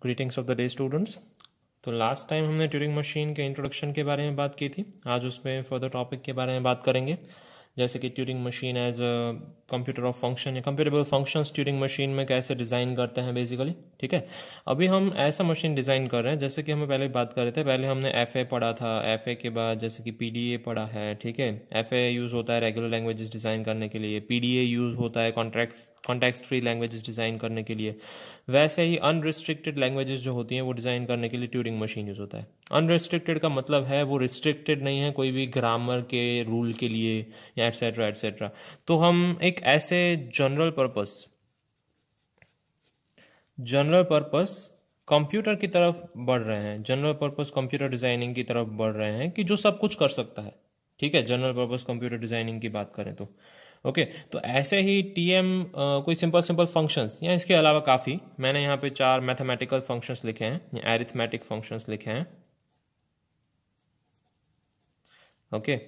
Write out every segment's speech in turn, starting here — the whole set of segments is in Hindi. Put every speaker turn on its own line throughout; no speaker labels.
Greetings of the day students. तो लास्ट टाइम हमने ट्यूरिंग मशीन के इंट्रोडक्शन के बारे में बात की थी। आज उसमें फर्दर टॉपिक के बारे में बात करेंगे, जैसे कि Turing machine as a computer of function या कंप्यूटेबल फंक्शंस ट्यूरिंग मशीन में कैसे डिज़ाइन करते हैं बेसिकली। ठीक है, अभी हम ऐसा मशीन डिज़ाइन कर रहे हैं जैसे कि हमें पहले बात कर रहे थे। पहले हमने एफ पढ़ा था, एफ के बाद जैसे कि पी पढ़ा है। ठीक है, एफ यूज़ होता है रेगुलर लैंग्वेजेस डिज़ाइन करने के लिए, पी यूज़ होता है कॉन्टेक्स्ट फ्री लैंग्वेजेस डिज़ाइन करने के लिए। वैसे ही अनरिस्ट्रिक्टेड लैंग्वेजेस जो होती हैं वो डिज़ाइन करने के लिए ट्यूरिंग मशीन यूज़ होता है। अनरिस्ट्रिक्टेड का मतलब है वो रिस्ट्रिक्टेड नहीं है कोई भी ग्रामर के रूल के लिए या एट्सेट्रा एट्सेट्रा। तो हम एक ऐसे जनरल पर्पस कंप्यूटर की तरफ बढ़ रहे हैं, जनरल पर्पस कंप्यूटर डिज़ाइनिंग की तरफ बढ़ रहे हैं कि जो सब कुछ कर सकता है। ठीक है, जनरल पर्पस कंप्यूटर डिज़ाइनिंग की बात करें तो ओके। तो ऐसे ही टीएम कोई सिंपल फंक्शंस या इसके अलावा काफ़ी, मैंने यहाँ पे 4 मैथमेटिकल फंक्शंस लिखे हैं या एरिथमेटिक फंक्शंस लिखे हैं। ओके,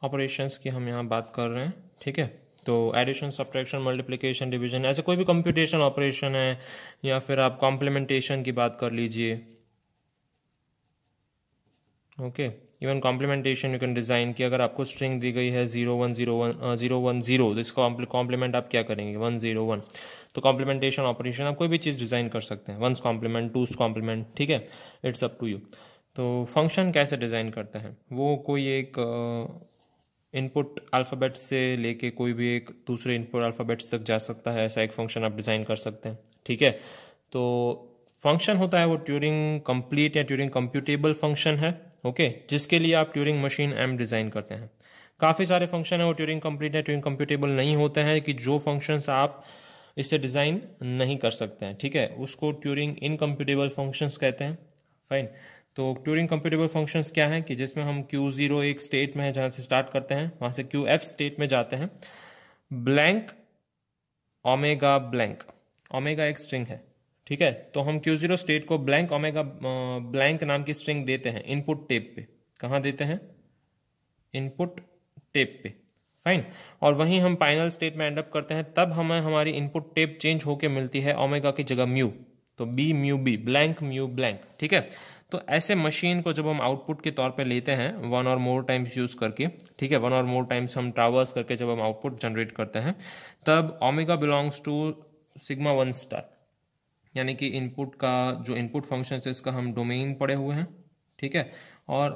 ऑपरेशंस की हम यहाँ बात कर रहे हैं। ठीक है, तो एडिशन, सब्ट्रैक्शन, मल्टीप्लिकेशन, डिवीजन, ऐसे कोई भी कंप्यूटेशन ऑपरेशन है, या फिर आप कॉम्प्लीमेंटेशन की बात कर लीजिए। Okay, even complementation you can design कि अगर आपको स्ट्रिंग दी गई है 0 1 0 तो इसका कॉम्प्लीमेंट आप क्या करेंगे 1 0 1। तो कॉम्प्लीमेंटेशन ऑपरेशन आप कोई भी चीज़ डिज़ाइन कर सकते हैं, 1's कॉम्प्लीमेंट, 2's कॉम्प्लीमेंट। ठीक है, इट्स अप टू यू। तो फंक्शन कैसे डिज़ाइन करते हैं, वो कोई एक इनपुट अल्फ़ाबेट से लेके कोई भी एक दूसरे इनपुट अल्फ़ाबेट्स तक जा सकता है, ऐसा एक फंक्शन आप डिज़ाइन कर सकते हैं। ठीक है, तो फंक्शन होता है वो ट्यूरिंग कंप्लीट या ट्यूरिंग कंप्यूटेबल फंक्शन है। ओके, जिसके लिए आप ट्यूरिंग मशीन एम डिज़ाइन करते हैं। काफ़ी सारे फंक्शन है वो ट्यूरिंग कंप्लीट या ट्यूरिंग कंप्यूटेबल नहीं होते हैं, कि जो फंक्शंस आप इससे डिज़ाइन नहीं कर सकते हैं। ठीक है, उसको ट्यूरिंग इनकम्प्यूटेबल फंक्शंस कहते हैं। फाइन, तो ट्यूरिंग कंप्यूटेबल फंक्शंस क्या है कि जिसमें हम Q0 एक स्टेट में है जहाँ से स्टार्ट करते हैं, वहाँ से QF स्टेट में जाते हैं। ब्लैंक ओमेगा ब्लैंक, ओमेगा एक स्ट्रिंग है। ठीक है, तो हम Q0 स्टेट को ब्लैंक ओमेगा ब्लैंक नाम की स्ट्रिंग देते हैं इनपुट टेप पे। कहाँ देते हैं, इनपुट टेप पे। फाइन, और वहीं हम फाइनल स्टेट में एंड अप करते हैं, तब हमें हमारी इनपुट टेप चेंज होके मिलती है ओमेगा की जगह म्यू। तो b mu b, blank mu blank. ठीक है, तो ऐसे मशीन को जब हम आउटपुट के तौर पे लेते हैं 1 और मोर टाइम्स यूज़ करके, ठीक है, 1 और मोर टाइम्स हम ट्रावर्स करके जब हम आउटपुट जनरेट करते हैं, तब omega belongs to sigma 1 star, यानी कि इनपुट का जो इनपुट फंक्शन है इसका हम डोमेन पढ़े हुए हैं। ठीक है, और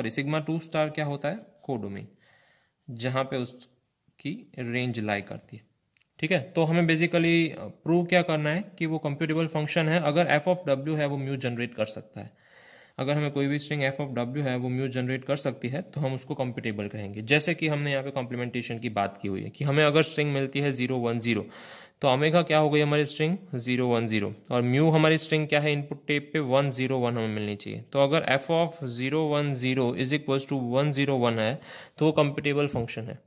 सिग्मा 2 स्टार क्या होता है, कोडोमेन, जहाँ पे उसकी रेंज लाई करती है। ठीक है, तो हमें बेसिकली प्रूव क्या करना है कि वो कंप्यूटेबल फंक्शन है अगर एफ ऑफ डब्ल्यू है वो म्यू जनरेट कर सकता है। अगर हमें कोई भी स्ट्रिंग एफ ऑफ डब्ल्यू है वो म्यू जनरेट कर सकती है तो हम उसको कंप्यूटेबल कहेंगे। जैसे कि हमने यहाँ पे कॉम्प्लीमेंटेशन की बात की हुई है कि हमें अगर स्ट्रिंग मिलती है 0 1 0, तो ओमेगा क्या हो गई हमारी स्ट्रिंग 0 1 0, और म्यू हमारी स्ट्रिंग क्या है इनपुट टेप पे 1 0 1 हमें मिलनी चाहिए। तो अगर f of 0 1 0 is equal to 1 0 1 है तो वो कंप्यूटेबल फंक्शन है।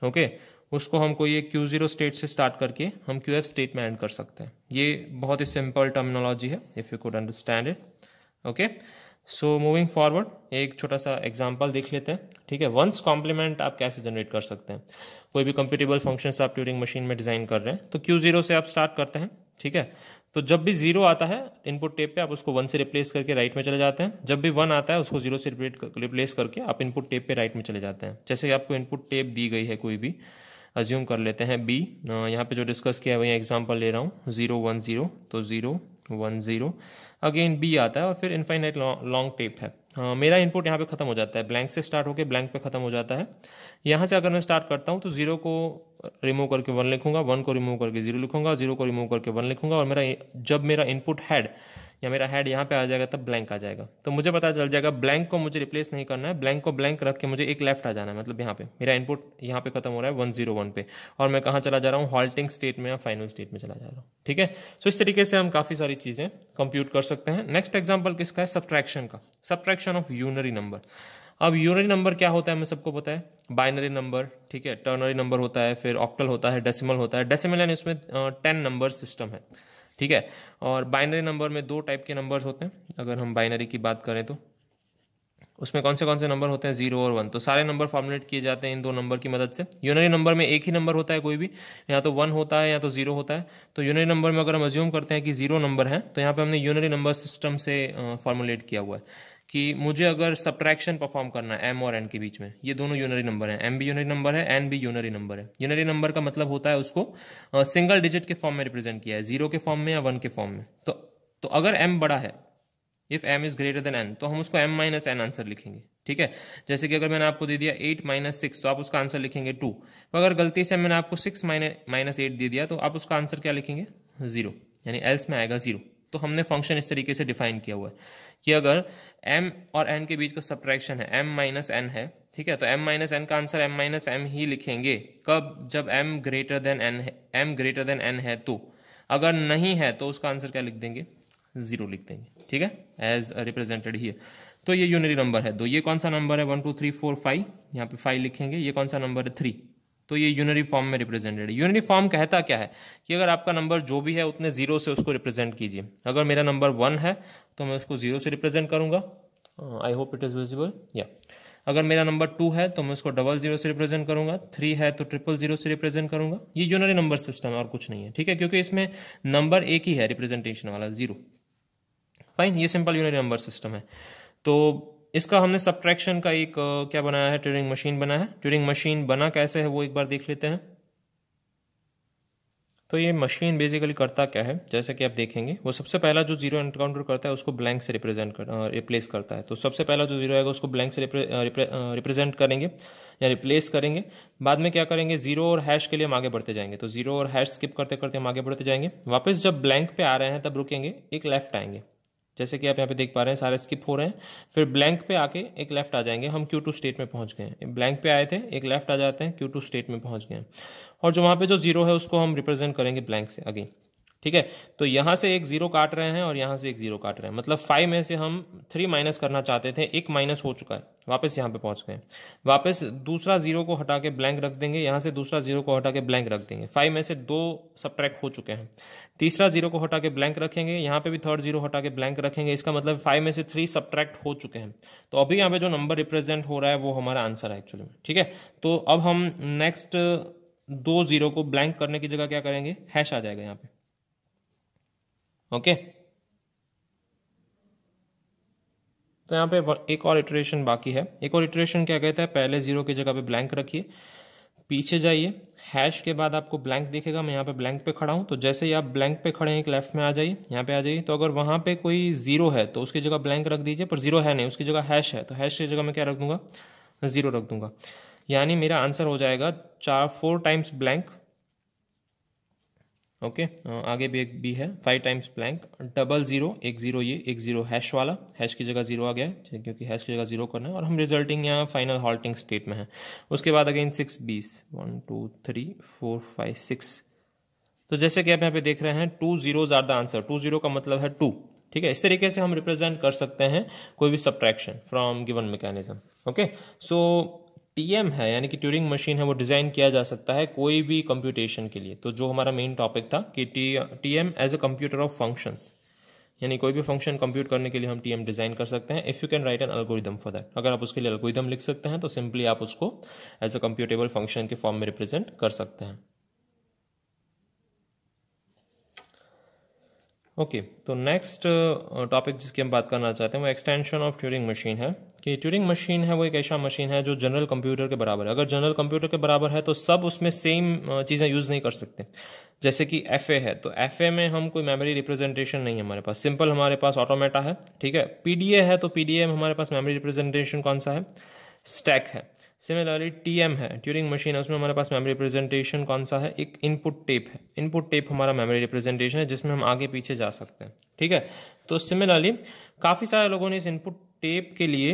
ओके, उसको हम कोई एक Q0 स्टेट से स्टार्ट करके हम QF स्टेट में एंड कर सकते हैं। ये बहुत ही सिंपल टर्मिनोलॉजी है, if you could understand it. Okay, so moving forward एक छोटा सा एग्जांपल देख लेते हैं। ठीक है, वंस कॉम्प्लीमेंट आप कैसे जनरेट कर सकते हैं, कोई भी कंप्यूटेबल फंक्शंस आप ट्यूरिंग मशीन में डिज़ाइन कर रहे हैं तो Q0 से आप स्टार्ट करते हैं। ठीक है, तो जब भी 0 आता है इनपुट टेप पे आप उसको 1 से रिप्लेस करके राइट में चले जाते हैं। जब भी 1 आता है उसको 0 से रिप्लेस करके आप इनपुट टेप पे राइट में चले जाते हैं। जैसे कि आपको इनपुट टेप दी गई है कोई भी, अज्यूम कर लेते हैं बी, यहाँ पे जो डिस्कस किया है वही एग्जांपल ले रहा हूँ 0 1 0, तो 0 1 0 अगेन बी आता है और फिर इनफाइनाइट लॉन्ग टेप है। मेरा इनपुट यहाँ पे ख़त्म हो जाता है, ब्लैंक से स्टार्ट होकर ब्लैंक पे ख़त्म हो जाता है। यहाँ से अगर मैं स्टार्ट करता हूँ तो 0 को रिमूव करके 1 लिखूंगा, 1 को रिमूव करके 0 लिखूंगा, 0 को रिमूव करके 1 लिखूंगा, और जब मेरा इनपुट हेड या मेरा हेड यहाँ पे आ जाएगा तब ब्लैंक आ जाएगा। तो मुझे पता चल जाएगा ब्लैंक को मुझे रिप्लेस नहीं करना है, ब्लैंक को ब्लैंक रख के मुझे एक लेफ्ट आ जाना है, मतलब यहाँ पे मेरा इनपुट यहाँ पे खत्म हो रहा है 1 0 1 पे, और मैं कहाँ चला जा रहा हूँ, हॉल्टिंग स्टेट में या फाइनल स्टेट में चला जा रहा हूँ। ठीक है, सो इस तरीके से हम काफ़ी सारी चीज़ें कंप्यूट कर सकते हैं। नेक्स्ट एग्जाम्पल किसका है, सब्ट्रैक्शन का, सब्ट्रैक्शन ऑफ यूनरी नंबर। अब यूनरी नंबर क्या होता है हमें सबको पता है, बाइनरी नंबर, ठीक है, टर्नरी नंबर होता है, फिर ऑक्टल होता है, डेसिमल होता है। डेसिमल यानी उसमें 10 नंबर सिस्टम है। ठीक है, और बाइनरी नंबर में 2 टाइप के नंबर्स होते हैं। अगर हम बाइनरी की बात करें तो उसमें कौन से नंबर होते हैं, 0 और 1। तो सारे नंबर फॉर्मुलेट किए जाते हैं इन दो नंबर की मदद से। यूनरी नंबर में एक ही नंबर होता है कोई भी, या तो 1 होता है या तो 0 होता है। तो यूनरी नंबर में अगर हम अज्यूम करते हैं कि 0 नंबर है, तो यहाँ पे हमने यूनरी नंबर सिस्टम से फॉर्मुलेट किया हुआ है कि मुझे अगर सब्ट्रैक्शन परफॉर्म करना है m और n के बीच में, ये दोनों यूनरी नंबर है, m भी यूनरी नंबर है, n भी यूनरी नंबर है। यूनरी नंबर का मतलब होता है उसको सिंगल डिजिट के फॉर्म में रिप्रेजेंट किया है, 0 के फॉर्म में या 1 के फॉर्म में। तो अगर m बड़ा है, if m is greater than n, तो हम उसको m माइनस एन आंसर लिखेंगे। ठीक है, जैसे कि अगर मैंने आपको दे दिया 8 माइनस 6, तो आप उसका आंसर लिखेंगे 2। तो अगर गलती से मैंने आपको 6 माइनस 8 दे दिया, तो आप उसका आंसर क्या लिखेंगे, 0, यानी एल्स में आएगा 0। तो हमने फंक्शन इस तरीके से डिफाइन किया हुआ है कि अगर m और n के बीच का सब्ट्रैक्शन है m माइनस n है, ठीक है, तो m माइनस n का आंसर m माइनस m ही लिखेंगे। कब, जब m ग्रेटर देन n है, m ग्रेटर देन n है तो। अगर नहीं है तो उसका आंसर क्या लिख देंगे, 0 लिख देंगे। ठीक है, एज रिप्रेजेंटेड हियर। तो ये यूनरी नंबर है। तो ये कौन सा नंबर है, 1 2 3 4 5, यहाँ पे 5 लिखेंगे। ये कौन सा नंबर है, 3। तो ये यूनरी फॉर्म में रिप्रेजेंटेड है। यूनरी फॉर्म कहता क्या है कि अगर आपका नंबर जो भी है उतने 0 से उसको रिप्रेजेंट कीजिए। अगर मेरा नंबर 1 है तो मैं उसको 0 से रिप्रेजेंट करूंगा, I hope it is visible, या अगर मेरा नंबर 2 है तो मैं उसको 00 से रिप्रेजेंट करूंगा, 3 है तो 000 से रिप्रेजेंट करूंगा। ये यूनरी नंबर सिस्टम है और कुछ नहीं है। ठीक है, क्योंकि इसमें नंबर एक ही है रिप्रेजेंटेशन वाला, 0। फाइन, ये सिंपल यूनरी नंबर सिस्टम है। तो इसका हमने सब्ट्रैक्शन का एक क्या बनाया है, ट्यूरिंग मशीन बनाया है। ट्यूरिंग मशीन बना कैसे है वो एक बार देख लेते हैं। तो ये मशीन बेसिकली करता क्या है, जैसे कि आप देखेंगे, वो सबसे पहला जो 0 एनकाउंटर करता है उसको ब्लैंक से रिप्लेस करता है। तो सबसे पहला जो 0 आएगा उसको ब्लैंक से रिप्रेजेंट करेंगे या रिप्लेस करेंगे। बाद में क्या करेंगे, 0 और हैश के लिए हम आगे बढ़ते जाएंगे। तो 0 और हैश स्किप करते करते हम आगे बढ़ते जाएंगे। वापस जब ब्लैंक पे आ रहे हैं तब रुकेंगे, एक लेफ्ट आएंगे, जैसे कि आप यहाँ पे देख पा रहे हैं सारे स्किप हो रहे हैं। फिर ब्लैंक पे आके एक लेफ्ट आ जाएंगे, हम Q2 स्टेट में पहुंच गए हैं। ब्लैंक पे आए थे, एक लेफ्ट आ जाते हैं, Q2 स्टेट में पहुंच गए हैं। और जो वहाँ पे जो 0 है उसको हम रिप्रेजेंट करेंगे ब्लैंक से अगेन। ठीक है, तो यहाँ से एक 0 काट रहे हैं और यहाँ से एक 0 काट रहे हैं, मतलब 5 में से हम 3 माइनस करना चाहते थे, एक माइनस हो चुका है, वापस यहाँ पे पहुंच गए। वापस दूसरा 0 को हटा के ब्लैंक रख देंगे, यहाँ से दूसरा 0 को हटा के ब्लैंक रख देंगे। 5 में से 2 सब्ट्रैक्ट हो चुके हैं। तीसरा 0 को हटा के ब्लैंक रखेंगे, यहाँ पे भी थर्ड 0 हटा के ब्लैंक रखेंगे। इसका मतलब 5 में से 3 सब्ट्रैक्ट हो चुके हैं। तो अभी यहाँ पे जो नंबर रिप्रेजेंट हो रहा है वो हमारा आंसर है एक्चुअली में। ठीक है, तो अब हम नेक्स्ट 2 0 को ब्लैंक करने की जगह क्या करेंगे, हैश आ जाएगा यहाँ पे। ओके, तो यहाँ पे एक और इटरेशन बाकी है। एक और इटरेशन क्या कहता है, पहले 0 की जगह पे ब्लैंक रखिए, पीछे जाइए, हैश के बाद आपको ब्लैंक दिखेगा। मैं यहाँ पे ब्लैंक पे खड़ा हूँ, तो जैसे ही आप ब्लैंक पे खड़े हैं एक लेफ्ट में आ जाइए, यहाँ पे आ जाइए। तो अगर वहाँ पे कोई 0 है तो उसकी जगह ब्लैंक रख दीजिए, पर 0 है नहीं, उसकी जगह हैश है, तो हैश की जगह मैं क्या रख दूंगा, 0 रख दूंगा। यानी मेरा आंसर हो जाएगा 4 टाइम्स ब्लैंक। ओके, आगे भी एक बी है, 5 टाइम्स ब्लैंक, 00, एक 0 ये, एक 0 हैश वाला, हैश की जगह 0 आ गया है क्योंकि हैश की जगह 0 करना है। और हम रिजल्टिंग यहाँ फाइनल हॉल्टिंग स्टेट में है। उसके बाद अगेन 6 बीस, 1 2 3 4 5 6। तो जैसे कि आप यहाँ पे देख रहे हैं 2 zeros आर द आंसर। 2 0 का मतलब है 2। ठीक है, इस तरीके से हम रिप्रेजेंट कर सकते हैं कोई भी subtraction from given mechanism. Okay, so TM है, यानी कि ट्यूरिंग मशीन है, वो डिज़ाइन किया जा सकता है कोई भी कंप्यूटेशन के लिए। तो जो हमारा मेन टॉपिक था कि TM as a computer of functions, यानी कोई भी फंक्शन कंप्यूट करने के लिए हम टीएम डिज़ाइन कर सकते हैं। If you can right N algorithm for that, अगर आप उसके लिए एल्गोरिदम लिख सकते हैं तो सिंपली आप उसको एज अ कंप्यूटेबल फंक्शन के फॉर्म में रिप्रेजेंट कर सकते हैं। ओके, तो नेक्स्ट टॉपिक जिसकी हम बात करना चाहते हैं वो एक्सटेंशन ऑफ ट्यूरिंग मशीन है। कि ट्यूरिंग मशीन है वो एक ऐसा मशीन है जो जनरल कंप्यूटर के बराबर है। अगर जनरल कंप्यूटर के बराबर है तो सब उसमें सेम चीज़ें यूज़ नहीं कर सकते। जैसे कि एफए है, तो एफए में हम कोई मेमोरी रिप्रेजेंटेशन नहीं है हमारे पास, सिंपल हमारे पास ऑटोमेटा है। ठीक है, पीडीए है, तो पीडीए में हमारे पास मेमोरी रिप्रेजेंटेशन कौन सा है, स्टैक है। सिमिलरली टीएम है, ट्यूरिंग मशीन है, उसमें हमारे पास मेमोरी रिप्रेजेंटेशन कौन सा है, एक इनपुट टेप है। इनपुट टेप हमारा मेमोरी रिप्रेजेंटेशन है जिसमें हम आगे पीछे जा सकते हैं। ठीक है, तो सिमिलरली काफ़ी सारे लोगों ने इस इनपुट टेप के लिए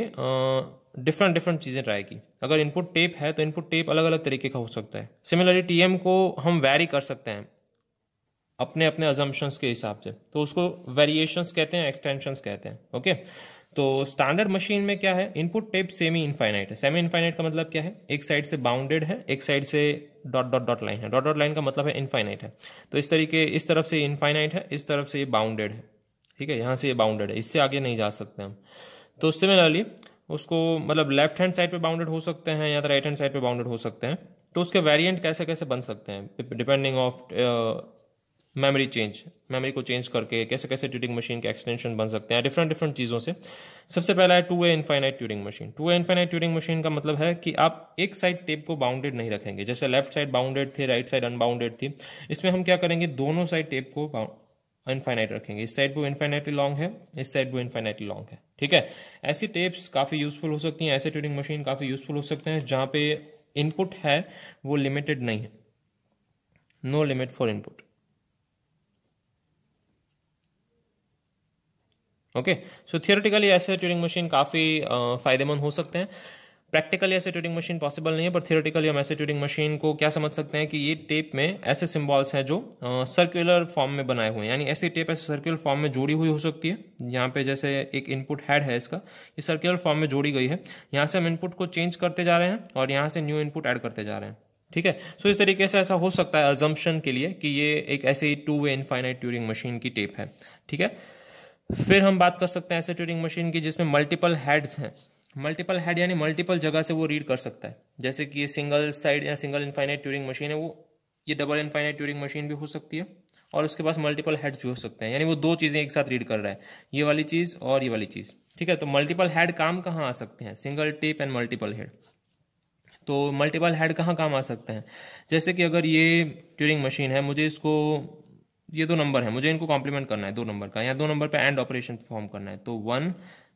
डिफरेंट चीज़ें ट्राई की। अगर इनपुट टेप है तो इनपुट टेप अलग अलग तरीके का हो सकता है। सिमिलरली टीएम को हम वैरी कर सकते हैं अपने अपने अजम्पशंस के हिसाब से, तो उसको वेरिएशंस कहते हैं, एक्सटेंशंस कहते हैं। ओके, तो स्टैंडर्ड मशीन में क्या है, इनपुट टेप सेमी इनफाइनाइट है। सेमी इनफाइनाइट का मतलब क्या है, एक साइड से बाउंडेड है, एक साइड से डॉट डॉट डॉट लाइन है। डॉट डॉट लाइन का मतलब है इनफाइनाइट है। तो इस तरीके, इस तरफ से इनफाइनाइट है, इस तरफ से ये बाउंडेड है। ठीक है, यहाँ से ये बाउंडेड है, इससे आगे नहीं जा सकते हम। तो सिमिलरली उसको मतलब लेफ्ट हैंड साइड पे बाउंडेड हो सकते हैं या तो राइट हैंड साइड पे बाउंडेड हो सकते हैं। तो उसके वेरिएंट कैसे कैसे बन सकते हैं depending of memory change, memory को चेंज करके कैसे कैसे ट्यूरिंग मशीन के एक्सटेंशन बन सकते हैं डिफरेंट डिफरेंट चीज़ों से। सबसे पहला है two way infinite Turing machine. Two way infinite Turing machine का मतलब है कि आप एक साइड टेप को बाउंडेड नहीं रखेंगे, जैसे लेफ्ट साइड बाउंडेड थी, राइट साइड अनबाउंडेड थी। इसमें हम क्या करेंगे, दोनों साइड टेप को इनफाइनाइट रखेंगे। इस साइड वो इनफाइनाइटली लॉन्ग है, इस साइड वो इनफाइनाइटली लॉन्ग है। ठीक है, ऐसी टेप्स काफ़ी यूजफुल हो सकती हैं, ऐसे ट्यूरिंग मशीन काफ़ी यूजफुल हो सकते हैं जहाँ पे इनपुट है वो लिमिटेड नहीं है, no limit for input. Okay, so theoretically ऐसे ट्यूरिंग मशीन काफ़ी फायदेमंद हो सकते हैं। प्रैक्टिकली ऐसे ट्यूरिंग मशीन पॉसिबल नहीं है, पर थियोरेटिकली हम ऐसे ट्यूरिंग मशीन को क्या समझ सकते हैं कि ये टेप में ऐसे सिंबल्स हैं जो सर्कुलर फॉर्म में बनाए हुए हैं, यानी ऐसी टेप ऐसे सर्कुलर फॉर्म में जोड़ी हुई हो सकती है। यहाँ पे जैसे एक इनपुट हेड है इसका, ये सर्कुलर फॉर्म में जोड़ी गई है। यहाँ से हम इनपुट को चेंज करते जा रहे हैं और यहाँ से न्यू इनपुट ऐड करते जा रहे हैं। ठीक है, सो इस तरीके से ऐसा हो सकता है अजम्पशन के लिए कि ये एक ऐसी two way infinite Turing machine की टेप है। ठीक है, फिर हम बात कर सकते हैं ऐसे ट्यूरिंग मशीन की जिसमें मल्टीपल हेड्स हैं। मल्टीपल हेड यानी मल्टीपल जगह से वो रीड कर सकता है, जैसे कि ये सिंगल साइड या सिंगल इनफाइनाइट ट्यूरिंग मशीन है, वो ये डबल इनफाइनाइट ट्यूरिंग मशीन भी हो सकती है और उसके पास मल्टीपल हेड्स भी हो सकते हैं, यानी वो दो चीज़ें एक साथ रीड कर रहा है, ये वाली चीज़ और ये वाली चीज़। ठीक है, तो मल्टीपल हेड काम कहाँ आ सकते हैं, single tape and multiple head. तो मल्टीपल हेड कहाँ काम आ सकते हैं, जैसे कि अगर ये ट्यूरिंग मशीन है, मुझे इसको ये दो नंबर है, मुझे इनको कॉम्प्लीमेंट करना है दो नंबर का, या दो नंबर पे एंड ऑपरेशन परफॉर्म करना है, तो 1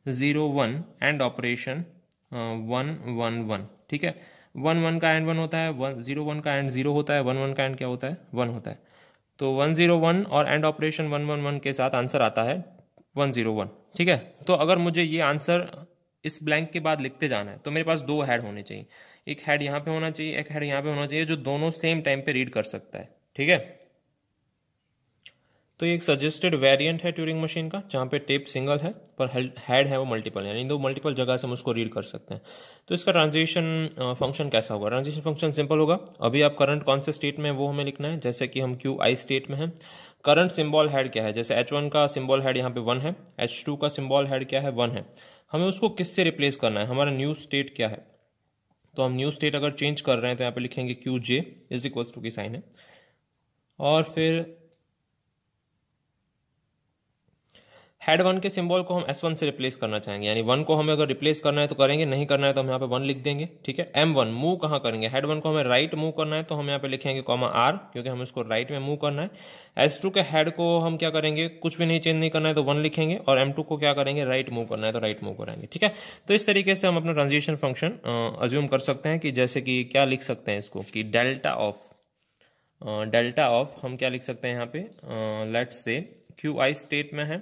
0 1 एंड ऑपरेशन 1 1 1। ठीक है, 1 1 का एंड 1 होता है, 1 0 1 का एंड 0 होता है, 1 1 का एंड क्या होता है, 1 होता है। तो 1 0 1 और एंड ऑपरेशन 1 1 1 के साथ आंसर आता है 1 0 1। ठीक है, तो अगर मुझे ये आंसर इस ब्लैंक के बाद लिखते जाना है तो मेरे पास दो हेड होने चाहिए, एक हेड यहाँ पे होना चाहिए, एक हेड यहाँ पे होना चाहिए, जो दोनों सेम टाइम पे रीड कर सकता है। ठीक है, तो ये एक सजेस्टेड वेरिएंट है ट्यूरिंग मशीन का, जहाँ पे टेप सिंगल है पर हेड है वो मल्टीपल, यानी दो मल्टीपल जगह से हम उसको रीड कर सकते हैं। तो इसका ट्रांजिशन फंक्शन कैसा होगा, ट्रांजिशन फंक्शन सिंपल होगा। अभी आप करंट कौन से स्टेट में है वो हमें लिखना है, जैसे कि हम क्यू आई स्टेट में है। करंट सिंबल हेड क्या है, जैसे H1 का सिंबल हेड यहाँ पे 1 है, H2 का सिंबल हेड क्या है, 1 है। हमें उसको किससे रिप्लेस करना है, हमारा न्यू स्टेट क्या है। तो हम न्यू स्टेट अगर चेंज कर रहे हैं तो यहाँ पे लिखेंगे q j is equals to की साइन है, और फिर हेड 1 के सिंबल को हम S1 से रिप्लेस करना चाहेंगे, यानी 1 को हमें अगर रिप्लेस करना है तो करेंगे, नहीं करना है तो हम यहाँ पे 1 लिख देंगे। ठीक है, M1 मूव कहाँ करेंगे, हेड 1 को हमें राइट मूव करना है तो हम यहाँ पे लिखेंगे कॉमा R, क्योंकि हमें उसको राइट में मूव करना है। S2 के हेड को हम क्या करेंगे, कुछ भी नहीं चेंज नहीं करना है तो 1 लिखेंगे, और M2 को क्या करेंगे, राइट मूव करना है तो राइट मूव करेंगे। ठीक है, तो इस तरीके से हम अपना ट्रांजिशन फंक्शन अज्यूम कर सकते हैं कि जैसे कि क्या लिख सकते हैं इसको, कि डेल्टा ऑफ हम क्या लिख सकते हैं यहाँ पे, let's say Q I state में है।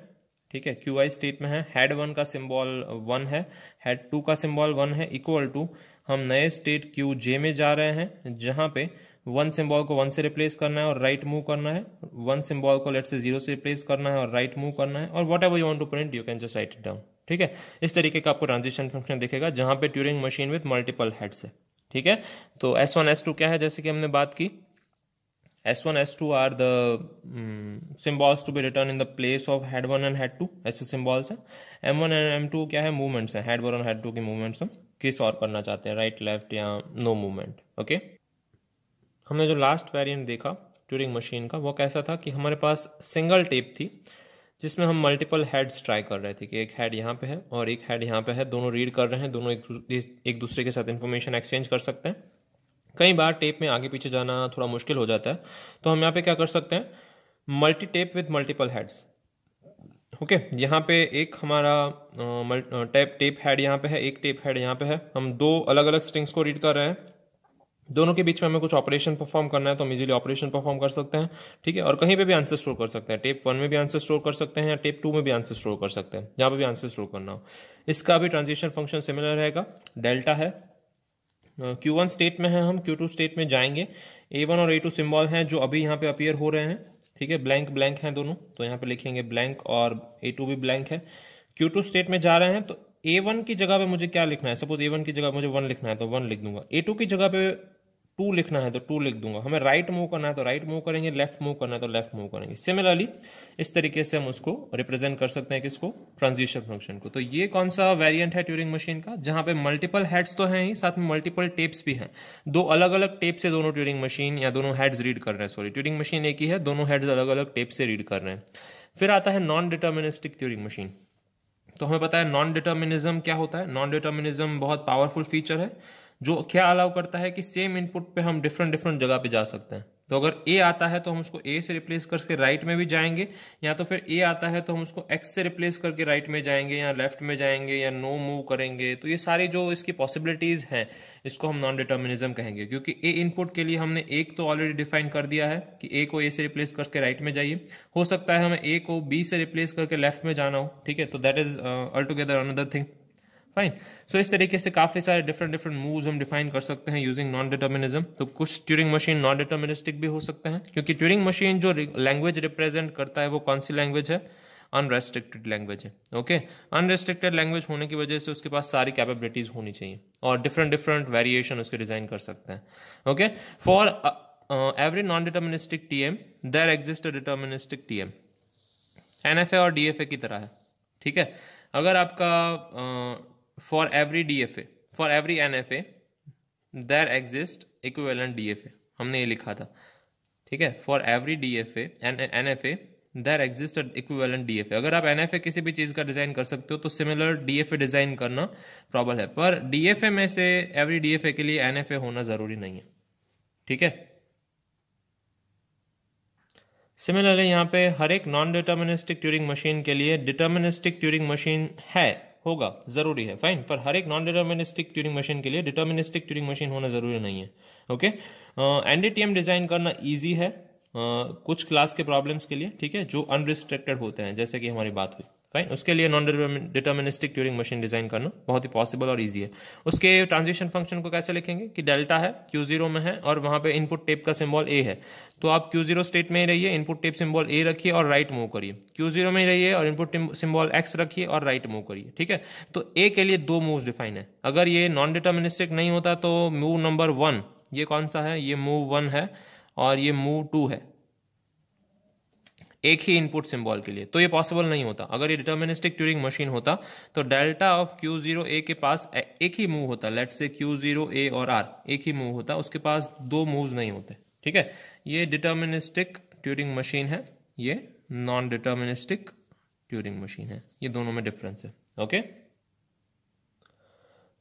ठीक है, क्यू आई स्टेट में है, हेड 1 का सिंबल 1 है, हेड 2 का सिंबल 1 है, इक्वल टू हम नए स्टेट क्यू जे में जा रहे हैं, जहां पे 1 सिंबल को 1 से रिप्लेस करना है और राइट मूव करना है, 1 सिंबल को लेट्स से 0 से रिप्लेस करना है और राइट मूव करना है, और whatever you want to print you can just write it down. ठीक है, इस तरीके का आपको ट्रांजिशन फंक्शन दिखेगा जहां पे Turing machine with multiple heads है। ठीक है, तो S1 S2 क्या है, जैसे कि हमने बात की, S1 S2 are the symbols to be written in the place of head 1 and head 2, ऐसे symbols हैं। M1 and M2 क्या है, movements हैं, head 1 और head 2 की movements हम किस और करना चाहते हैं, राइट लेफ्ट या नो मूवमेंट। ओके, हमने जो लास्ट वेरिएंट देखा ट्यूरिंग मशीन का वो कैसा था कि हमारे पास सिंगल टेप थी जिसमें हम मल्टीपल हेड्स ट्राई कर रहे थे, कि एक हेड यहाँ पे है और एक हेड यहाँ पे है, दोनों रीड कर रहे हैं, दोनों एक दूसरे के साथ इन्फॉर्मेशन एक्सचेंज कर सकते हैं। कई बार टेप में आगे पीछे जाना थोड़ा मुश्किल हो जाता है, तो हम यहाँ पे क्या कर सकते हैं, multi tape with multiple heads. Okay, यहाँ पे एक हमारा टेप हेड यहाँ पे है, एक टेप हेड यहाँ पे है, हम दो अलग अलग स्ट्रिंग्स को रीड कर रहे हैं, दोनों के बीच में हमें कुछ ऑपरेशन परफॉर्म करना है तो हम इजीली ऑपरेशन परफॉर्म कर सकते हैं। ठीक है, और कहीं पे भी आंसर स्टोर कर सकते हैं, टेप 1 में भी आंसर स्टोर कर सकते हैं या टेप 2 में भी आंसर स्टोर कर सकते हैं, जहाँ पे भी आंसर स्टोर करना हो। इसका भी ट्रांजिशन फंक्शन सिमिलर रहेगा, डेल्टा है, Q1 स्टेट में है, हम Q2 स्टेट में जाएंगे, A1 और A2 सिंबल हैं जो अभी यहाँ पे अपीयर हो रहे हैं। ठीक है, ब्लैंक ब्लैंक हैं दोनों, तो यहाँ पे लिखेंगे ब्लैंक, और A2 भी ब्लैंक है। Q2 स्टेट में जा रहे हैं तो A1 की जगह पे मुझे क्या लिखना है, सपोज A1 की जगह मुझे 1 लिखना है तो 1 लिख दूंगा, A2 की जगह पे टू लिखना है तो टू लिख दूंगा, हमें राइट मूव करना है तो राइट मूव करेंगे, लेफ्ट मूव करना है तो लेफ्ट मूव करेंगे। सिमिलरली इस तरीके से हम उसको रिप्रेजेंट कर सकते हैं, किसको, ट्रांजिशन फंक्शन को। तो ये कौन सा वेरिएंट है ट्यूरिंग मशीन का, जहां पे मल्टीपल हेड्स तो हैं ही, साथ में मल्टीपल टेप्स भी हैं। दो अलग अलग टेप से दोनों ट्यूरिंग मशीन या दोनों हेड्स रीड कर रहे हैं, सॉरी ट्यूरिंग मशीन एक ही है, दोनों हेड्स अलग अलग टेप से रीड कर रहे हैं। फिर आता है नॉन डिटर्मिनिस्टिक ट्यूरिंग मशीन। तो हमें पता है नॉन डिटर्मिनिज्म क्या होता है। नॉन डिटर्मिनिज्म बहुत पावरफुल फीचर है जो क्या अलाउ करता है कि सेम इनपुट पे हम डिफरेंट डिफरेंट जगह पे जा सकते हैं। तो अगर ए आता है तो हम उसको ए से रिप्लेस करके राइट में भी जाएंगे, या तो फिर ए आता है तो हम उसको एक्स से रिप्लेस करके राइट में जाएंगे या लेफ्ट में जाएंगे या नो मूव करेंगे। तो ये सारी जो इसकी पॉसिबिलिटीज हैं इसको हम नॉन डिटर्मिनिज्म कहेंगे, क्योंकि ए इनपुट के लिए हमने एक तो ऑलरेडी डिफाइन कर दिया है कि ए को ए से रिप्लेस करके राइट में जाइए, हो सकता है हमें ए को बी से रिप्लेस करके लेफ्ट में जाना हो, ठीक है, तो that is all together another thing, fine. So इस तरीके से काफी सारे डिफरेंट डिफरेंट मूव्स हम डिफाइन कर सकते हैं यूजिंग नॉन डिटर्मिनिज्म। तो कुछ ट्यूरिंग मशीन नॉन डिटर्मिनिस्टिक भी हो सकते हैं, क्योंकि ट्यूरिंग मशीन जो लैंग्वेज रिप्रेजेंट करता है वो कौन सी लैंग्वेज है, अनरेस्ट्रिक्टेड लैंग्वेज है। ओके, अनरेस्ट्रिक्टेड लैंग्वेज होने की वजह से उसके पास सारी कैपेबिलिटीज होनी चाहिए और डिफरेंट डिफरेंट वेरिएशन उसके डिजाइन कर सकते हैं। Okay, for every non deterministic TM there exist a deterministic TM. NFA और डीएफए की तरह है, ठीक है। अगर आपका for every DFA, for every NFA there exist equivalent DFA, हमने ये लिखा था, ठीक है। For every DFA NFA there exist equivalent DFA. अगर आप एनएफए किसी भी चीज का डिजाइन कर सकते हो तो सिमिलर डीएफए डिजाइन करना प्रॉब्लम है, पर डीएफए में से एवरी डीएफए के लिए एनएफए होना जरूरी नहीं है, ठीक है। सिमिलरली यहाँ पे हर एक नॉन डिटर्मिनिस्टिक ट्यूरिंग मशीन के लिए डिटर्मिनिस्टिक ट्यूरिंग मशीन है, होगा, जरूरी है, फाइन, पर हर एक नॉन डिटर्मिनिस्टिक ट्यूरिंग मशीन के लिए डिटर्मिनिस्टिक ट्यूरिंग मशीन होना जरूरी नहीं है। ओके, एनडीटीएम डिजाइन करना इजी है कुछ क्लास के प्रॉब्लम्स के लिए, ठीक है, जो अनरिस्ट्रिक्टेड होते हैं, जैसे कि हमारी बात हुई, फाइन। उसके लिए non deterministic Turing machine design करना बहुत ही पॉसिबल और इजी है। उसके ट्रांजिशन फंक्शन को कैसे लिखेंगे कि डेल्टा है, Q0 में है और वहां पे इनपुट टेप का सिंबल ए है, तो आप Q0 स्टेट में ही रहिए, इनपुट टेप सिंबल ए रखिए और राइट मूव करिए। Q0 में ही रहिए और इनपुट सिंबल एक्स रखिए और राइट मूव करिए, ठीक है। तो ए के लिए दो मूव्स डिफाइन है। अगर ये नॉन डिटर्मिनिस्टिक नहीं होता तो मूव नंबर 1, ये कौन सा है, ये मूव 1 है और ये मूव 2 है, एक ही इनपुट सिंबल के लिए, तो ये पॉसिबल नहीं होता। अगर ये डिटर्मिनिस्टिक ट्यूरिंग मशीन होता तो डेल्टा ऑफ Q0 A के पास एक ही मूव होता, लेट से Q0 A और R एक ही मूव होता, उसके पास दो मूव्स नहीं होते, ठीक है। ये डिटर्मिनिस्टिक ट्यूरिंग मशीन है, ये नॉन डिटर्मिनिस्टिक ट्यूरिंग मशीन है, ये दोनों में डिफरेंस है। ओके,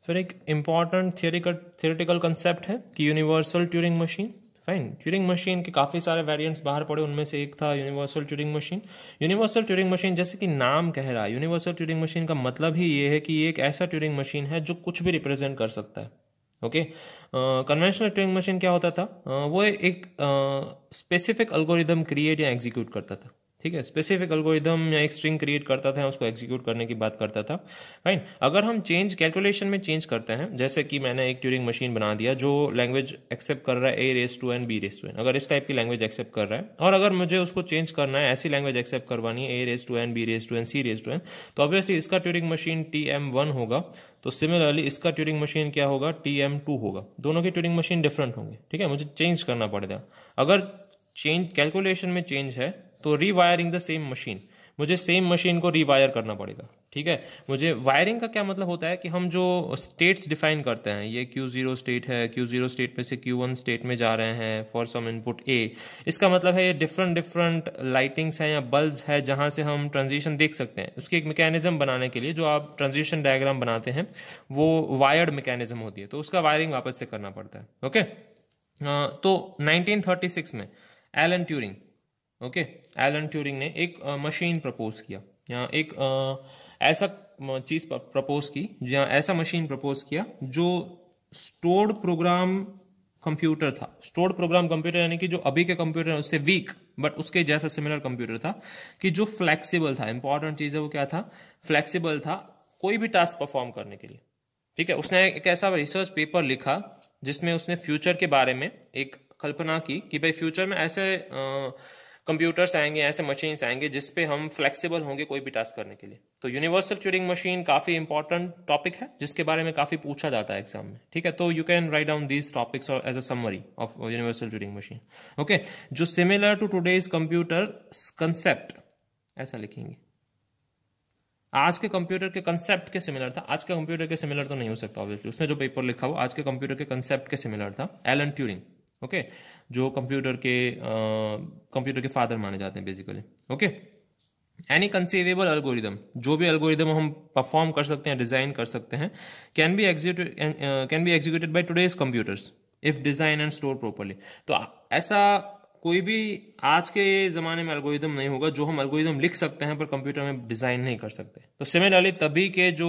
फिर एक इंपॉर्टेंट थियोरेटिकल कंसेप्ट है कि universal Turing machine, fine. Turing machine के काफ़ी सारे वेरिएंट्स बाहर पड़े, उनमें से एक था universal Turing machine. Universal Turing machine जैसे कि नाम कह रहा है, यूनिवर्सल ट्यूरिंग मशीन का मतलब ही ये है कि ये एक ऐसा ट्यूरिंग मशीन है जो कुछ भी रिप्रेजेंट कर सकता है। ओके, कन्वेंशनल ट्यूरिंग मशीन क्या होता था, वो एक स्पेसिफिक एल्गोरिदम क्रिएट या एग्जीक्यूट करता था, ठीक है, स्पेसिफिक एल्गोरिदम या एक स्ट्रिंग क्रिएट करता था, उसको एग्जीक्यूट करने की बात करता था, फाइन। अगर हम चेंज कैलकुलेशन में चेंज करते हैं, जैसे कि मैंने एक ट्यूरिंग मशीन बना दिया जो लैंग्वेज एक्सेप्ट कर रहा है A⁻n B⁻n, अगर इस टाइप की लैंग्वेज एक्सेप्ट कर रहा है और अगर मुझे उसको चेंज करना है, ऐसी लैंग्वेज एक्सेप्ट करवानी है A⁻n B⁻n C⁻n, तो ऑब्वियसली इसका ट्यूरिंग मशीन TM1 होगा, तो सिमिलरली इसका ट्यूरिंग मशीन क्या होगा, TM2 होगा। दोनों की ट्यूरिंग मशीन डिफरेंट होंगे, ठीक है, मुझे चेंज करना पड़ेगा। अगर चेंज कैलकुलेशन में चेंज है तो रीवायरिंग द सेम मशीन, मुझे सेम मशीन को रीवायर करना पड़ेगा, ठीक है। मुझे वायरिंग का क्या मतलब होता है कि हम जो स्टेट्स डिफाइन करते हैं, ये Q0 स्टेट है, Q0 स्टेट में से Q1 स्टेट में जा रहे हैं फॉर सम इनपुट A, इसका मतलब है ये डिफरेंट डिफरेंट लाइटिंग्स हैं या बल्ब है जहां से हम ट्रांजिशन देख सकते हैं। उसकी एक मैकेनिज्म बनाने के लिए जो आप ट्रांजिशन डायग्राम बनाते हैं वो वायर्ड मैकेनिज्म होती है, तो उसका वायरिंग वापस से करना पड़ता है। ओके, तो 1936 में Alan Turing, okay, Alan Turing ने एक मशीन प्रपोज किया, या एक ऐसा चीज प्रपोज की, जहाँ ऐसा मशीन प्रपोज किया जो स्टोर्ड प्रोग्राम कंप्यूटर था। स्टोर्ड प्रोग्राम कंप्यूटर यानी कि जो अभी के कंप्यूटर है उससे वीक बट उसके जैसा सिमिलर कंप्यूटर था, कि जो फ्लेक्सिबल था। इंपॉर्टेंट चीज है वो क्या था, फ्लेक्सिबल था कोई भी टास्क परफॉर्म करने के लिए, ठीक है। उसने एक ऐसा रिसर्च पेपर लिखा जिसमें उसने फ्यूचर के बारे में एक कल्पना की कि भाई फ्यूचर में ऐसे कंप्यूटर्स आएंगे, ऐसे मशीन्स आएंगे जिस पे हम फ्लेक्सिबल होंगे कोई भी टास्क करने के लिए। तो यूनिवर्सल ट्यूरिंग मशीन काफी इंपॉर्टेंट टॉपिक है जिसके बारे में काफी पूछा जाता है एग्जाम में, ठीक है। तो you can write down these topics as a summary of universal Turing machine. Okay, जो similar to today's computer concept, ऐसा लिखेंगे, आज के कंप्यूटर के कंसेप्ट के सिमिलर था। आज के कंप्यूटर के सिमिलर तो नहीं हो सकता ऑब्वियसली, उसने जो पेपर लिखा वो आज के कंप्यूटर के कंसेप्ट के सिमिलर था। एलन ट्यूरिंग, ओके, जो कंप्यूटर के फादर माने जाते हैं basically. Okay, any conceivable algorithm, जो भी एल्गोरिदम हम परफॉर्म कर सकते हैं, डिजाइन कर सकते हैं, can be executed by today's computers if design and store properly. तो ऐसा कोई भी आज के जमाने में एल्गोरिदम नहीं होगा जो हम एल्गोरिदम लिख सकते हैं पर कंप्यूटर में डिजाइन नहीं कर सकते। तो सिमिलरली तभी के जो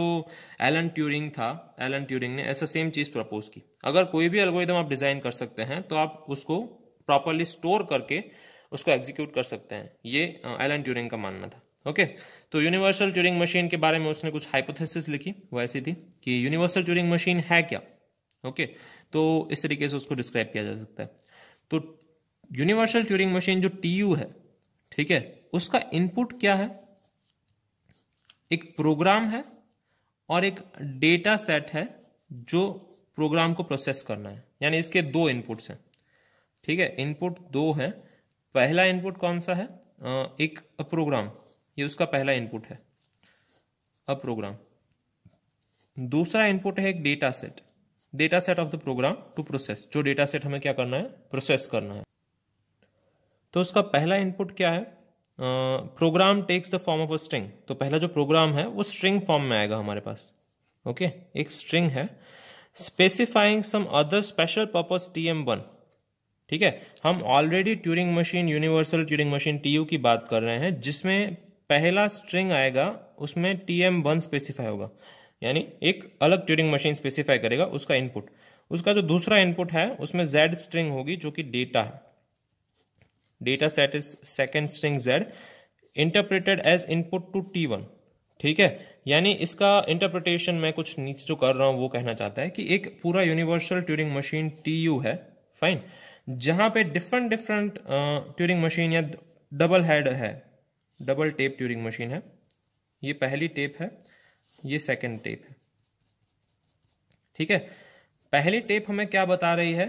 एलन ट्यूरिंग था, एलन ट्यूरिंग ने ऐसा सेम चीज प्रपोज की। अगर कोई भी एल्गोरिदम आप डिजाइन कर सकते हैं तो आप उसको प्रॉपरली स्टोर करके उसको एग्जीक्यूट कर सकते हैं, ये एलन ट्यूरिंग का मानना था। ओके, तो यूनिवर्सल ट्यूरिंग मशीन के बारे में उसने कुछ हाइपोथेसिस लिखी, वो ऐसी थी कि यूनिवर्सल ट्यूरिंग मशीन है क्या। ओके, तो इस तरीके से उसको डिस्क्राइब किया जा सकता है। तो यूनिवर्सल ट्यूरिंग मशीन जो टीयू है, ठीक है, उसका इनपुट क्या है, एक प्रोग्राम है और एक डेटा सेट है जो प्रोग्राम को प्रोसेस करना है। यानी इसके दो इनपुट्स हैं, ठीक है, इनपुट दो है। पहला इनपुट कौन सा है, एक प्रोग्राम, ये उसका पहला इनपुट है, अ प्रोग्राम। दूसरा इनपुट है एक data set of the program to process, जो डेटा सेट हमें क्या करना है, प्रोसेस करना है। तो उसका पहला इनपुट क्या है, program takes the form of a string. तो पहला जो प्रोग्राम है वो स्ट्रिंग फॉर्म में आएगा हमारे पास। ओके, एक स्ट्रिंग है specifying some other special purpose TM1, ठीक है। हम already Turing machine, universal Turing machine TU की बात कर रहे हैं, जिसमें पहला स्ट्रिंग आएगा उसमें TM1 स्पेसिफाई होगा, यानी एक अलग ट्यूरिंग मशीन स्पेसिफाई करेगा उसका इनपुट। उसका जो दूसरा इनपुट है उसमें Z स्ट्रिंग होगी जो कि डेटा है। Data set is second string Z interpreted as input to T1, ठीक है। यानी इसका इंटरप्रिटेशन मैं कुछ नीचे जो कर रहा हूं वो कहना चाहता है कि एक पूरा यूनिवर्सल ट्यूरिंग मशीन TU है, फाइन, जहां पे डिफरेंट ट्यूरिंग मशीन या डबल हेड है, डबल टेप ट्यूरिंग मशीन है। ये पहली टेप है, ये सेकंड टेप है, ठीक है। पहली टेप हमें क्या बता रही है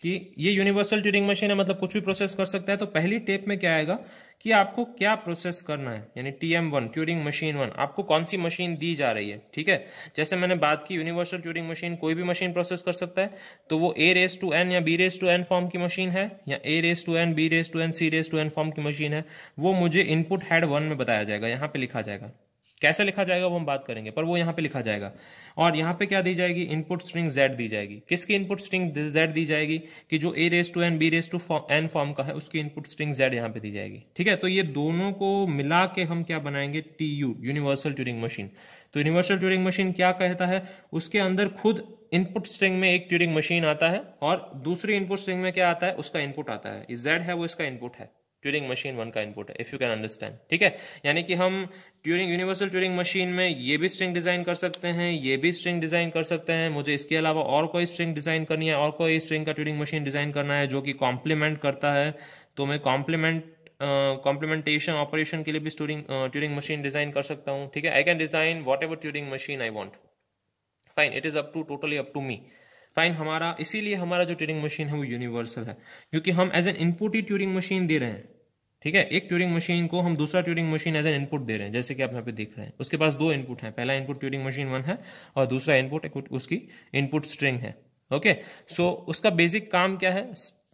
कि ये यूनिवर्सल ट्यूरिंग मशीन है, मतलब कुछ भी प्रोसेस कर सकता है। तो पहली टेप में क्या आएगा कि आपको क्या प्रोसेस करना है, यानी TM1 ट्यूरिंग मशीन 1, आपको कौन सी मशीन दी जा रही है, ठीक है। जैसे मैंने बात की यूनिवर्सल ट्यूरिंग मशीन कोई भी मशीन प्रोसेस कर सकता है, तो वो A⁴n या B⁴n फॉर्म की मशीन है या A⁴n B⁴n C⁴n फॉर्म की मशीन है, वो मुझे इनपुट हेड 1 में बताया जाएगा, यहाँ पे लिखा जाएगा। कैसे लिखा जाएगा वो हम बात करेंगे, पर वो यहाँ पे लिखा जाएगा। और यहाँ पे क्या दी जाएगी, इनपुट स्ट्रिंग Z दी जाएगी। किसकी इनपुट स्ट्रिंग Z दी जाएगी, कि जो A⁴n B⁴n फॉर्म का है उसकी इनपुट स्ट्रिंग Z यहाँ पे दी जाएगी, ठीक है। तो ये दोनों को मिला के हम क्या बनाएंगे, TU यूनिवर्सल ट्यूरिंग मशीन। तो यूनिवर्सल ट्यूरिंग मशीन क्या कहता है, उसके अंदर खुद इनपुट स्ट्रिंग में एक ट्यूरिंग मशीन आता है और दूसरी इनपुट स्ट्रिंग में क्या आता है, उसका इनपुट आता है। Z है वो इसका इनपुट है, ट्यूरिंग मशीन 1 का इनपुट है, इफ यू कैन अंडरस्टैंड, ठीक है। यानी कि हम यूनिवर्सल ट्यूरिंग मशीन में ये भी स्ट्रिंग डिजाइन कर सकते हैं, ये भी स्ट्रिंग डिजाइन कर सकते हैं। मुझे इसके अलावा और कोई स्ट्रिंग डिजाइन करनी है, और कोई स्ट्रिंग का ट्यूरिंग मशीन डिजाइन करना है जो कि कॉम्प्लीमेंट करता है, तो मैं कॉम्प्लीमेंटेशन ऑपरेशन के लिए भी ट्यूरिंग मशीन डिजाइन कर सकता हूँ, ठीक है। I can design whatever Turing machine I want, fine, it is totally up to me, fine. हमारा इसीलिए हमारा जो ट्यूरिंग मशीन है वो यूनिवर्सल है, क्योंकि हम एज एन इनपुट ही ट्यूरिंग मशीन दे रहे हैं, ठीक है। एक ट्यूरिंग मशीन को हम दूसरा Turing machine as an input दे रहे हैं, जैसे कि आप यहाँ पे देख रहे हैं। उसके पास दो इनपुट हैं, पहला इनपुट ट्यूरिंग मशीन 1 है और दूसरा इनपुट उसकी इनपुट स्ट्रिंग है। ओके, सो उसका बेसिक काम क्या है,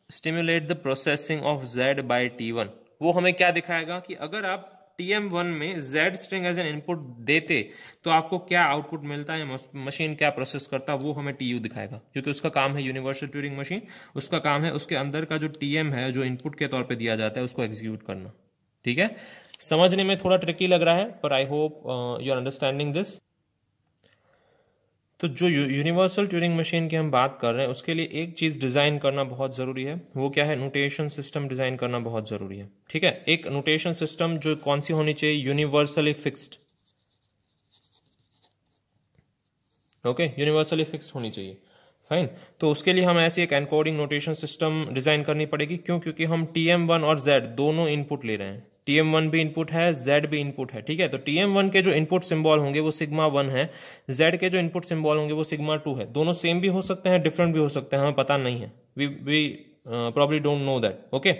stimulate the processing of Z by T1। वो हमें क्या दिखाएगा कि अगर आप TM1 में Z string as an input देते तो आपको क्या आउटपुट मिलता है, मशीन क्या प्रोसेस करता है, वो हमें TU दिखाएगा, क्योंकि उसका काम है यूनिवर्सल ट्यूरिंग मशीन, उसका काम है उसके अंदर का जो TM है जो इनपुट के तौर पे दिया जाता है उसको एग्जीक्यूट करना, ठीक है। समझने में थोड़ा ट्रिकी लग रहा है, पर I hope you are understanding this. तो जो यूनिवर्सल ट्यूरिंग मशीन की हम बात कर रहे हैं उसके लिए एक चीज डिजाइन करना बहुत जरूरी है, वो क्या है, नोटेशन सिस्टम डिजाइन करना बहुत जरूरी है, ठीक है। एक नोटेशन सिस्टम जो कौन सी होनी चाहिए, universally fixed, okay, universally fixed होनी चाहिए। फाइन। तो उसके लिए हमें ऐसी एक एनकोडिंग नोटेशन सिस्टम डिजाइन करनी पड़ेगी। क्यों? क्योंकि हम TM1 और Z दोनों इनपुट ले रहे हैं। TM1 भी इनपुट है, Z भी इनपुट है, ठीक है। तो TM1 के जो इनपुट सिंबल होंगे वो सिग्मा 1 है, Z के जो इनपुट सिंबल होंगे वो सिग्मा 2 है। दोनों सेम भी हो सकते हैं, डिफरेंट भी हो सकते हैं, हमें पता नहीं है। We probably don't know that. Okay.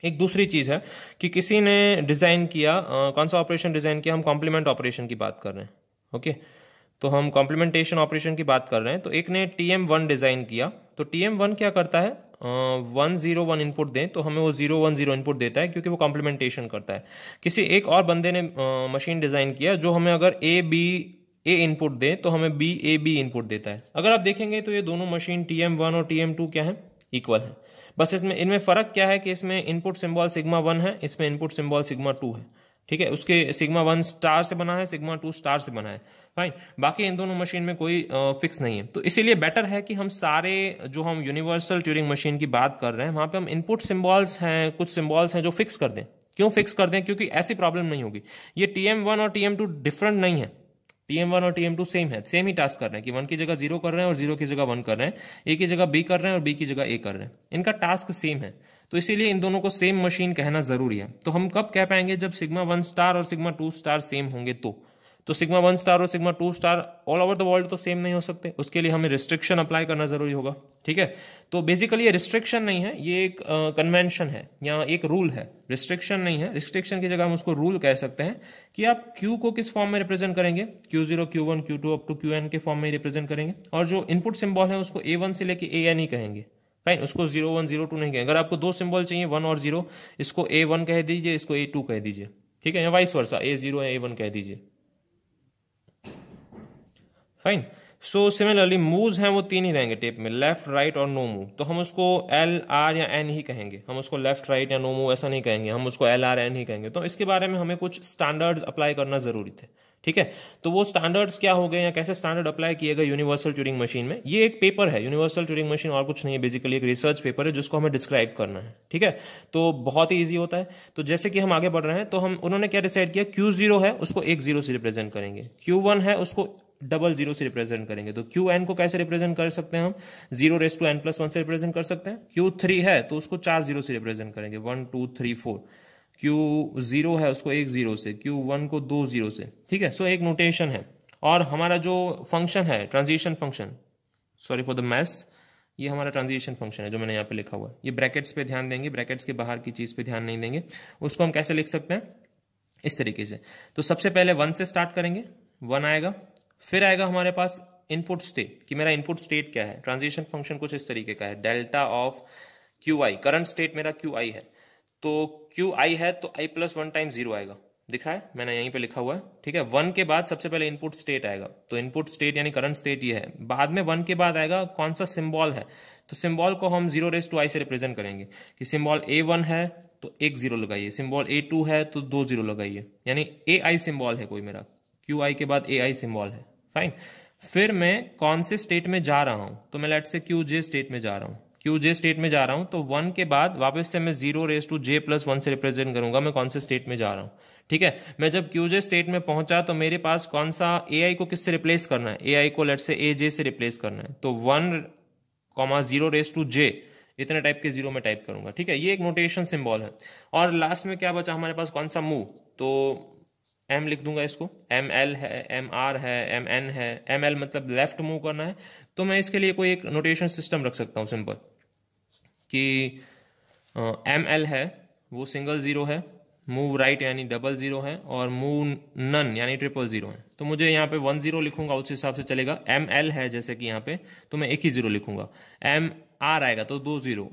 एक दूसरी चीज है कि किसी ने डिजाइन किया, कौन सा ऑपरेशन डिजाइन किया, हम कॉम्प्लीमेंट ऑपरेशन की बात कर रहे हैं। ओके। तो हम कॉम्प्लीमेंटेशन ऑपरेशन की बात कर रहे हैं। तो एक ने TM1 डिजाइन किया। तो TM1 क्या करता है, 101 इनपुट दें तो हमें वो 010 इनपुट देता है, क्योंकि वो कॉम्प्लीमेंटेशन करता है। किसी एक और बंदे ने मशीन डिजाइन किया जो हमें अगर A इनपुट दे तो हमें B इनपुट देता है। अगर आप देखेंगे तो ये दोनों मशीन TM1 और TM2 क्या है, इक्वल है। बस इसमें इनमें फर्क क्या है कि इसमें इनपुट सिंबल सिग्मा 1 है, इसमें इनपुट सिंबल सिग्मा 2 है, ठीक है। उसके सिग्मा 1 स्टार से बना है, सिग्मा 2 स्टार से बना है, फाइन। बाकी इन दोनों मशीन में कोई फिक्स नहीं है। तो इसीलिए बेटर है कि हम सारे जो हम यूनिवर्सल ट्यूरिंग मशीन की बात कर रहे हैं वहां पे हम इनपुट सिंबल्स हैं, कुछ सिंबल्स हैं जो फिक्स कर दें। क्यों फिक्स कर दें? क्योंकि ऐसी प्रॉब्लम नहीं होगी। ये TM1 और TM2 डिफरेंट नहीं है, TM1 और TM2 सेम है, सेम ही टास्क कर रहे हैं कि 1 की जगह 0 कर रहे हैं और 0 की जगह 1 कर रहे हैं, A की जगह B कर रहे हैं और B की जगह A कर रहे हैं। इनका टास्क सेम है। तो इसीलिए इन दोनों को सेम मशीन कहना जरूरी है। तो हम कब कह पाएंगे? जब सिग्मा 1 स्टार और सिग्मा 2 स्टार सेम होंगे। तो सिग्मा 1 स्टार और sigma 2 star all over the world तो सेम नहीं हो सकते, उसके लिए हमें रिस्ट्रिक्शन अप्लाई करना जरूरी होगा, ठीक है। तो बेसिकली ये रिस्ट्रिक्शन नहीं है, ये एक कन्वेंशन है या एक रूल है। रिस्ट्रिक्शन नहीं है, रिस्ट्रिक्शन की जगह हम उसको रूल कह सकते हैं कि आप Q को किस फॉर्म में रिप्रेजेंट करेंगे, Q0 Q1 Q2 up to Qn के फॉर्म में रिप्रेजेंट करेंगे। और जो इनपुट सिंबल है उसको A1 से लेके AN ही कहेंगे, फाइन। उसको 01 02 नहीं कहेंगे। अगर आपको दो सिंबल चाहिए 1 और 0, इसको A1 कह दीजिए, इसको A2 कह दीजिए, ठीक है, या वाइस वर्सा, A0 या A1 कह दीजिए, फाइन। सो सिमिलरली मूव्स हैं वो 3 ही रहेंगे टेप में, लेफ्ट राइट और नो मूव। तो हम उसको L R या N ही कहेंगे, हम उसको लेफ्ट राइट या नो मूव ऐसा नहीं कहेंगे, हम उसको L R N ही कहेंगे। तो इसके बारे में हमें कुछ स्टैंडर्ड्स अप्लाई करना जरूरी थे, ठीक है। तो वो स्टैंडर्ड्स क्या हो गए या कैसे स्टैंडर्ड अप्लाई किए गए यूनिवर्सल ट्यूरिंग मशीन में, ये एक पेपर है। यूनिवर्सल ट्यूरिंग मशीन और कुछ नहीं है, बेसिकली एक रिसर्च पेपर है जिसको हमें डिस्क्राइब करना है, ठीक है। तो बहुत ही ईजी होता है। तो जैसे कि हम आगे बढ़ रहे हैं तो हम उन्होंने क्या डिसाइड किया, Q0 है उसको 10 से रिप्रेजेंट करेंगे, Q1 है उसको 00 से रिप्रेजेंट करेंगे। तो Qn को कैसे रिप्रेजेंट कर सकते हैं हम, 0n+1 से रिप्रेजेंट कर सकते हैं। Q3 है तो उसको 4 0 से रिप्रेजेंट करेंगे, 1 2 3 4। Q0 है उसको 1 0 से, Q1 को 2 0 से, ठीक है। सो एक नोटेशन है। और हमारा जो फंक्शन है transition function, sorry for the mess, ये हमारा ट्रांजिशन फंक्शन है जो मैंने यहाँ पे लिखा हुआ है। ये ब्रैकेट्स पे ध्यान देंगे, ब्रैकेट्स के बाहर की चीज पे ध्यान नहीं देंगे। उसको हम कैसे लिख सकते हैं, इस तरीके से। तो सबसे पहले 1 से स्टार्ट करेंगे, 1 आएगा, फिर आएगा हमारे पास इनपुट स्टेट कि मेरा इनपुट स्टेट क्या है। ट्रांजिशन फंक्शन कुछ इस तरीके का है, delta of QI, current state मेरा QI है। तो QI है तो I+1 टाइम्स 0 आएगा, दिख रहा है, मैंने यहीं पे लिखा हुआ है, ठीक है। 1 के बाद सबसे पहले इनपुट स्टेट आएगा, तो इनपुट स्टेट यानी करंट स्टेट ये है। बाद में 1 के बाद आएगा कौन सा सिंबल है, तो सिंबल को हम 0⁻I से रिप्रेजेंट करेंगे कि सिंबल A1 है तो 1 0 लगाइए, सिंबल A2 है तो 2 0 लगाइए, यानी AI सिंबल है कोई मेरा, QI के बाद AI सिंबल है, फाइन। फिर मैं कौन से स्टेट में जा रहा हूं, तो मैं लेट से QJ स्टेट में जा रहा हूं, QJ स्टेट में जा रहा हूं। तो 1 के बाद वापस से मैं 0⁻J+1 से रिप्रेजेंट करूंगा मैं कौन से स्टेट में जा रहा हूं, ठीक है। मैं जब QJ स्टेट में पहुंचा तो मेरे पास कौन सा AI को किससे रिप्लेस करना है, AI को लेट से AJ से रिप्लेस करना है। तो 1,0⁻J इतने टाइप के 0 में टाइप करूंगा, ठीक है। ये एक नोटेशन सिंबल है। और लास्ट में क्या बचा हमारे पास, कौन सा मूव, तो M लिख दूंगा इसको, ML है, MR है, MN है। ML मतलब लेफ्ट मूव करना है, तो मैं इसके लिए कोई एक नोटेशन सिस्टम रख सकता हूं सिंपल कि ML है वो सिंगल 0 है, मूव राइट यानी 00 है, और मूव नन यानी 000 है। तो मुझे यहाँ पे 1 0 लिखूंगा उस हिसाब से चलेगा। ML है जैसे कि यहाँ पे, तो मैं 1 ही 0 लिखूंगा। MR आएगा तो 2 0,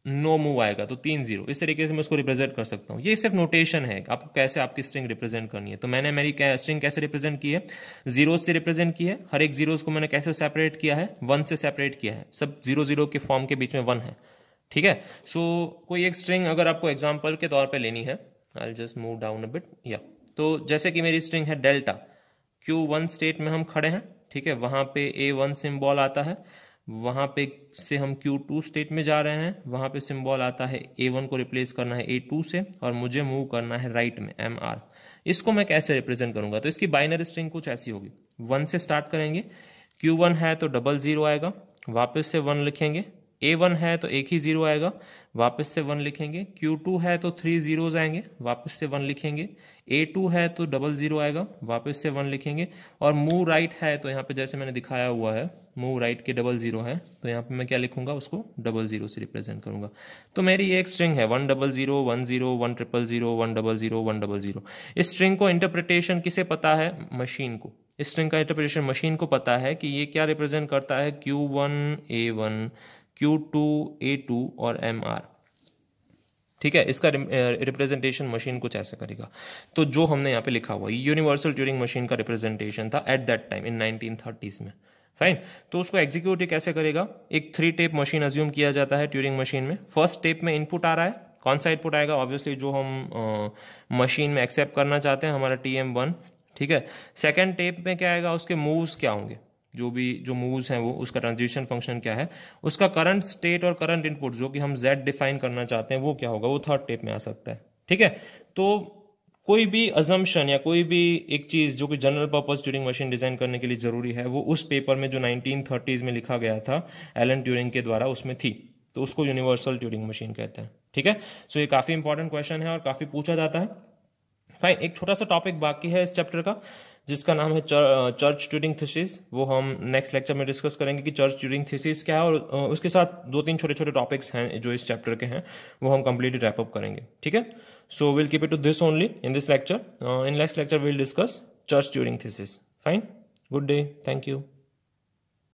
नो मूव आएगा तो 3 0। इस तरीके से मैं उसको रिप्रेजेंट कर सकता हूँ। ये सिर्फ नोटेशन है आपको कैसे आपकी स्ट्रिंग रिप्रेजेंट करनी है। तो मैंने मेरी स्ट्रिंग कैसे रिप्रेजेंट की है, 0 से रिप्रेजेंट की है। हर एक 0 को मैंने कैसे सेपरेट किया है, 1 से सेपरेट किया है। सब 0 0 के फॉर्म के बीच में 1 है, ठीक है। सो कोई एक स्ट्रिंग अगर आपको एग्जाम्पल के तौर पर लेनी है, I just move down a bit, या तो जैसे कि मेरी स्ट्रिंग है डेल्टा, Q1 स्टेट में हम खड़े हैं, ठीक है। वहां पे A1 सिंबल आता है, वहां पे से हम Q2 स्टेट में जा रहे हैं, वहां पे सिंबल आता है A1 को रिप्लेस करना है A2 से, और मुझे मूव करना है राइट में MR। इसको मैं कैसे रिप्रेजेंट करूंगा, तो इसकी बाइनरी स्ट्रिंग कुछ ऐसी होगी। 1 से स्टार्ट करेंगे, Q1 है तो 00 आएगा, वापस से 1 लिखेंगे, A1 है तो एक ही 0 आएगा, वापस से 1 लिखेंगे, Q2 है तो 3 zeros आएंगे, वापस से 1 लिखेंगे, A2 है तो 00 आएगा, वापस से 1 लिखेंगे, और मूव राइट है तो यहाँ पे जैसे मैंने दिखाया हुआ है मूव राइट के 00 है तो यहाँ पे मैं क्या लिखूंगा, उसको 00 से रिप्रेजेंट करूंगा। तो मेरी ये एक स्ट्रिंग है 100 10 10 100 100 100। इस स्ट्रिंग को इंटरप्रिटेशन किसे पता है? मशीन को। इस स्ट्रिंग का इंटरप्रिटेशन मशीन को पता है कि ये क्या रिप्रेजेंट करता है, Q1 A1 Q2 A2 और MR। ठीक है, इसका रिप्रेजेंटेशन मशीन कुछ ऐसे करेगा। तो जो हमने यहाँ पे लिखा हुआ यूनिवर्सल ट्यूरिंग मशीन का रिप्रेजेंटेशन था at that time in 1930s में। फाइन, तो उसको एग्जीक्यूट कैसे करेगा? एक 3 टेप मशीन अज्यूम किया जाता है ट्यूरिंग मशीन में। फर्स्ट टेप में इनपुट आ रहा है, कौन सा इनपुट आएगा? ऑब्वियसली जो हम मशीन में एक्सेप्ट करना चाहते हैं, हमारा TM1। ठीक है, सेकेंड टेप में क्या आएगा? उसके मूव्स क्या होंगे, जो मूव्स हैं वो, उसका ट्रांजिशन फंक्शन क्या है, उसका करंट स्टेट और करंट इनपुट जो कि हम Z डिफाइन करना चाहते हैं वो क्या होगा, वो थर्ड टेप में आ सकता है। ठीक है, तो कोई भी अजम्पशन या कोई भी एक चीज जो कि general purpose Turing machine design करने के लिए जरूरी है, वो उस पेपर में जो 1930s में लिखा गया था एलन ट्यूरिंग के द्वारा उसमें थी, तो उसको यूनिवर्सल ट्यूरिंग मशीन कहते हैं। ठीक है, सो ये काफी इंपॉर्टेंट क्वेश्चन है और काफी पूछा जाता है। फाइन, एक छोटा सा टॉपिक बाकी है इस चैप्टर का जिसका नाम है चर्च ट्यूरिंग थीसिस। वो हम नेक्स्ट लेक्चर में डिस्कस करेंगे कि चर्च ट्यूरिंग थीसिस क्या है, और उसके साथ 2-3 छोटे छोटे टॉपिक्स हैं जो इस चैप्टर के हैं, वो हम कंप्लीटली रैप अप करेंगे। ठीक है, so will keep it to this only in this lecture. In next lecture will discuss Church Turing thesis. Fine, good day, thank you.